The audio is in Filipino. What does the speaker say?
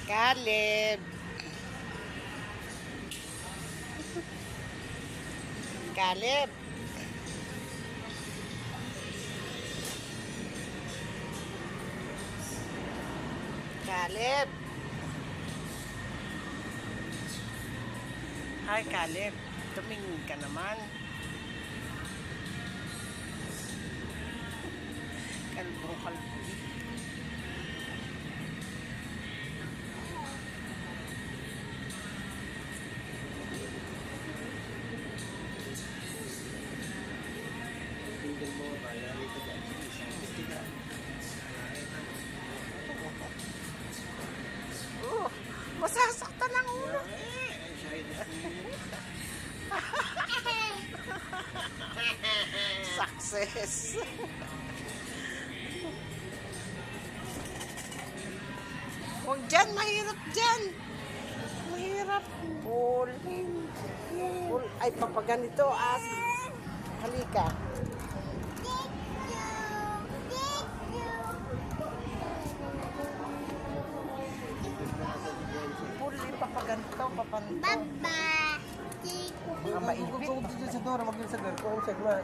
Caleb. Caleb. Caleb. Hi, Caleb. Tumingin ka naman. Kalbo-kalbo. Masasaktan ang ulo. Success. Huwag dyan, mahirap dyan. Mahirap. Pull. Pull. Ay, papaganito. Halika. Pull, papaganito, papanto. Baba. Baka maipit. Kung sa door, wag yun sa door. Kung sa door,